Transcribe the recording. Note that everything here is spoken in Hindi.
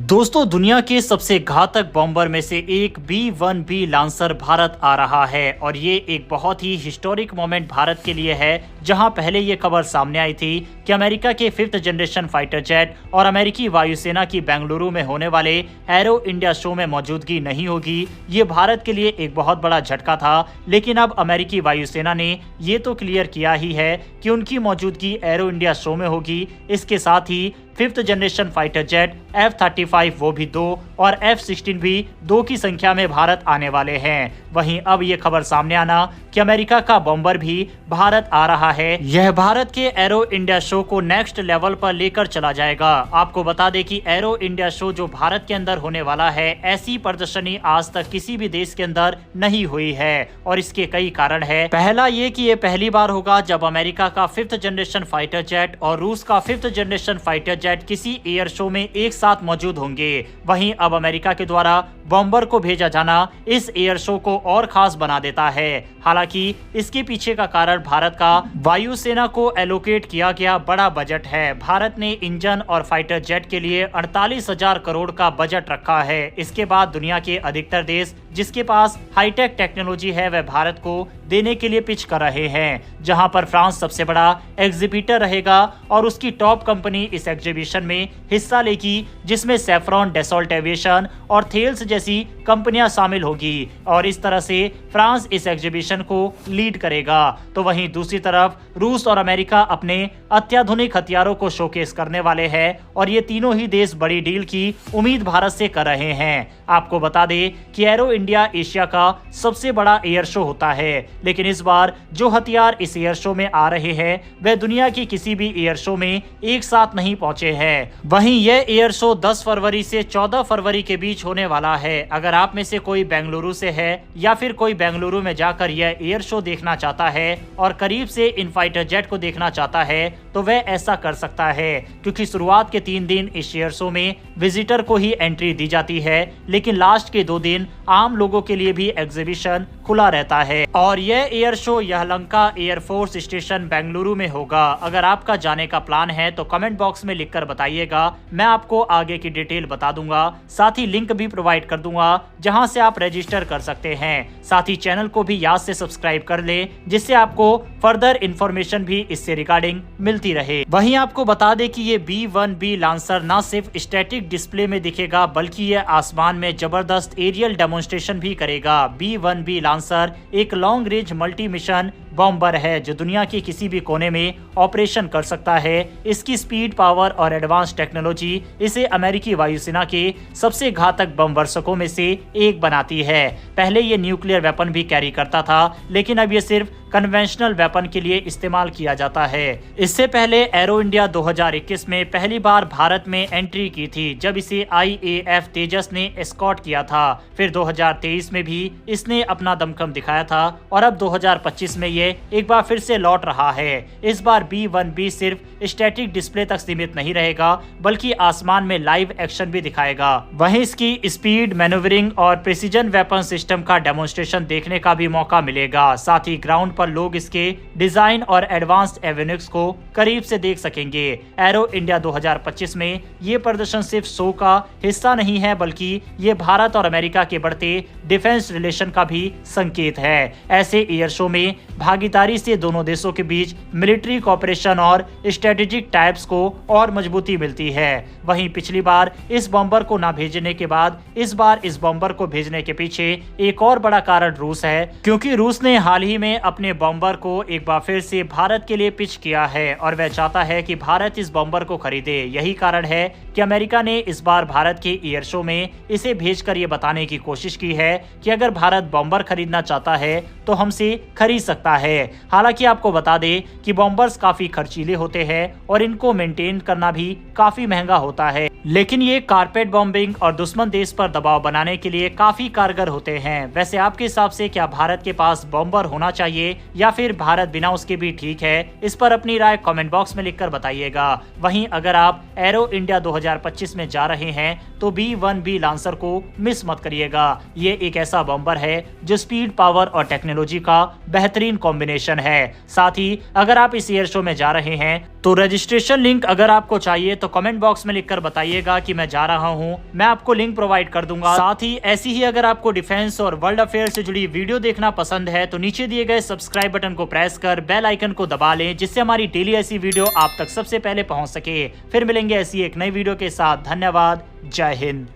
दोस्तों, दुनिया के सबसे घातक बॉम्बर में से एक B-1B लांसर भारत आ रहा है और ये एक बहुत ही हिस्टोरिक मोमेंट भारत के लिए है, जहां पहले ये खबर सामने आई थी कि अमेरिका के 5th जनरेशन फाइटर जेट और अमेरिकी वायुसेना की बेंगलुरु में होने वाले एरो इंडिया शो में मौजूदगी नहीं होगी। ये भारत के लिए एक बहुत बड़ा झटका था, लेकिन अब अमेरिकी वायुसेना ने ये तो क्लियर किया ही है कि उनकी मौजूदगी एरो इंडिया शो में होगी। इसके साथ ही 5th generation fighter jet F-35 वो भी 2 और F-16 भी 2 की संख्या में भारत आने वाले हैं। वहीं अब ये खबर सामने आना कि अमेरिका का बॉम्बर भी भारत आ रहा है, यह भारत के एरो इंडिया शो को नेक्स्ट लेवल पर लेकर चला जाएगा। आपको बता दें कि एरो इंडिया शो जो भारत के अंदर होने वाला है, ऐसी प्रदर्शनी आज तक किसी भी देश के अंदर नहीं हुई है और इसके कई कारण है। पहला ये कि ये पहली बार होगा जब अमेरिका का 5th जनरेशन फाइटर जेट और रूस का 5th जनरेशन फाइटर जेट किसी एयर शो में एक साथ मौजूद होंगे। वहीं अब अमेरिका के द्वारा बॉम्बर को भेजा जाना इस एयर शो को और खास बना देता है। हालांकि इसके पीछे का कारण भारत का वायुसेना को एलोकेट किया गया बड़ा बजट है। भारत ने इंजन और फाइटर जेट के लिए 48,000 करोड़ का बजट रखा है। इसके बाद दुनिया के अधिकतर देश जिसके पास हाईटेक टेक्नोलॉजी है, वह भारत को देने के लिए पिच कर रहे हैं, जहां पर फ्रांस सबसे बड़ा एग्जीबिटर रहेगा और उसकी टॉप कंपनी इस एग्जीबिशन में हिस्सा लेगी, जिसमें सेफ्रॉन, डैसॉल्ट एविएशन और थेल्स जैसी कंपनियां शामिल होगी और इस तरह से फ्रांस इस एग्जीबिशन को लीड करेगा। तो वहीं दूसरी तरफ रूस और अमेरिका अपने अत्याधुनिक हथियारों को शोकेस करने वाले हैं और ये तीनों ही देश बड़ी डील की उम्मीद भारत से कर रहे हैं। आपको बता दें कि एरो इंडिया एशिया का सबसे बड़ा एयर शो होता है, लेकिन इस बार जो हथियार इस एयर शो में आ रहे हैं वह दुनिया की किसी भी एयर शो में एक साथ नहीं पहुंचे हैं। वहीं यह एयर शो 10 फरवरी से 14 फरवरी के बीच होने वाला है। अगर आप में से कोई बेंगलुरु से है या फिर कोई बेंगलुरु में जाकर यह एयर शो देखना चाहता है और करीब से इन फाइटर जेट को देखना चाहता है, तो वह ऐसा कर सकता है, क्योंकि शुरुआत के 3 दिन इस एयर शो में विजिटर को ही एंट्री दी जाती है, लेकिन लास्ट के 2 दिन आम लोगों के लिए भी एग्जीबिशन खुला रहता है। और यह air show Yelahanka air force station Bengaluru में होगा। अगर आपका जाने का प्लान है तो कमेंट बॉक्स में लिखकर बताइएगा, मैं आपको आगे की डिटेल बता दूंगा। साथ ही लिंक भी प्रोवाइड कर दूंगा जहां से आप रजिस्टर कर सकते हैं। साथ ही चैनल को भी याद से सब्सक्राइब कर ले, जिससे आपको फर्दर इंफॉर्मेशन भी इससे रिगार्डिंग मिलती रहे। वहीं आपको बता दें कि ये B-1B लांसर न सिर्फ स्टैटिक डिस्प्ले में दिखेगा, बल्कि यह आसमान में जबरदस्त एरियल डेमोन्स्ट्रेशन भी करेगा। B-1B लांसर एक long range multi mission bomber है जो दुनिया के किसी भी कोने में ऑपरेशन कर सकता है। इसकी स्पीड, पावर और एडवांस टेक्नोलॉजी इसे अमेरिकी वायुसेना के सबसे घातक बम वर्षकों में से एक बनाती है। पहले ये न्यूक्लियर वेपन भी कैरी करता था, लेकिन अब ये सिर्फ कन्वेंशनल वेपन के लिए इस्तेमाल किया जाता है। इससे पहले एरो इंडिया 2021 में पहली बार भारत में एंट्री की थी, जब इसे IAF तेजस ने एस्कॉर्ट किया था। फिर 2023 में भी इसने अपना दमखम दिखाया था और अब 2025 में ये एक बार फिर से लौट रहा है। इस बार B-1B सिर्फ स्टैटिक डिस्प्ले तक सीमित नहीं रहेगा, बल्कि आसमान में लाइव एक्शन भी दिखाएगा। वहीं इसकी स्पीड, मैन्यूवरिंग और प्रिसीजन वेपन सिस्टम का डेमोन्स्ट्रेशन देखने का भी मौका मिलेगा। साथ ही ग्राउंड पर लोग इसके डिजाइन और एडवांस्ड एविनिक्स को करीब से देख सकेंगे। एरो इंडिया 2025 में ये प्रदर्शन सिर्फ शो का हिस्सा नहीं है, बल्कि ये भारत और अमेरिका के बढ़ते डिफेंस रिलेशन का भी संकेत है। ऐसे एयर शो में भागीदारी से दोनों देशों के बीच मिलिट्री कोऑपरेशन और स्ट्रेटेजिक टाइप्स को और मजबूती मिलती है। वहीं पिछली बार इस बॉम्बर को न भेजने के बाद इस बार इस बॉम्बर को भेजने के पीछे एक और बड़ा कारण रूस है, क्योंकि रूस ने हाल ही में अपने बॉम्बर को एक बार फिर से भारत के लिए पिच किया है और वह चाहता है कि भारत इस बॉम्बर को खरीदे। यही कारण है कि अमेरिका ने इस बार भारत के एयर शो में इसे भेजकर ये बताने की कोशिश की है कि अगर भारत बॉम्बर खरीदना चाहता है तो हमसे खरीद सकता है। हालांकि आपको बता दें कि बॉम्बर्स काफी खर्चीले होते हैं और इनको मेंटेन करना भी काफी महंगा होता है, लेकिन ये कारपेट बॉम्बिंग और दुश्मन देश पर दबाव बनाने के लिए काफी कारगर होते हैं। वैसे आपके हिसाब से क्या भारत के पास बॉम्बर होना चाहिए या फिर भारत बिना उसके भी ठीक है? इस पर अपनी राय कमेंट बॉक्स में लिखकर बताइएगा। वहीं अगर आप एरो इंडिया 2025 में जा रहे हैं तो B-1B लांसर को मिस मत करिएगा। ये एक ऐसा बम्बर है जो स्पीड, पावर और टेक्नोलॉजी का बेहतरीन कॉम्बिनेशन है। साथ ही अगर आप इस एयर शो में जा रहे हैं तो रजिस्ट्रेशन लिंक अगर आपको चाहिए तो कमेंट बॉक्स में लिखकर बताइएगा कि मैं जा रहा हूं, मैं आपको लिंक प्रोवाइड कर दूंगा। साथ ही ऐसी ही अगर आपको डिफेंस और वर्ल्ड अफेयर से जुड़ी वीडियो देखना पसंद है तो नीचे दिए गए सब्सक्राइब बटन को प्रेस कर बेल आइकन को दबा लें, जिससे हमारी डेली ऐसी वीडियो आप तक सबसे पहले पहुंच सके। फिर मिलेंगे ऐसी एक नई वीडियो के साथ। धन्यवाद। जय हिंद।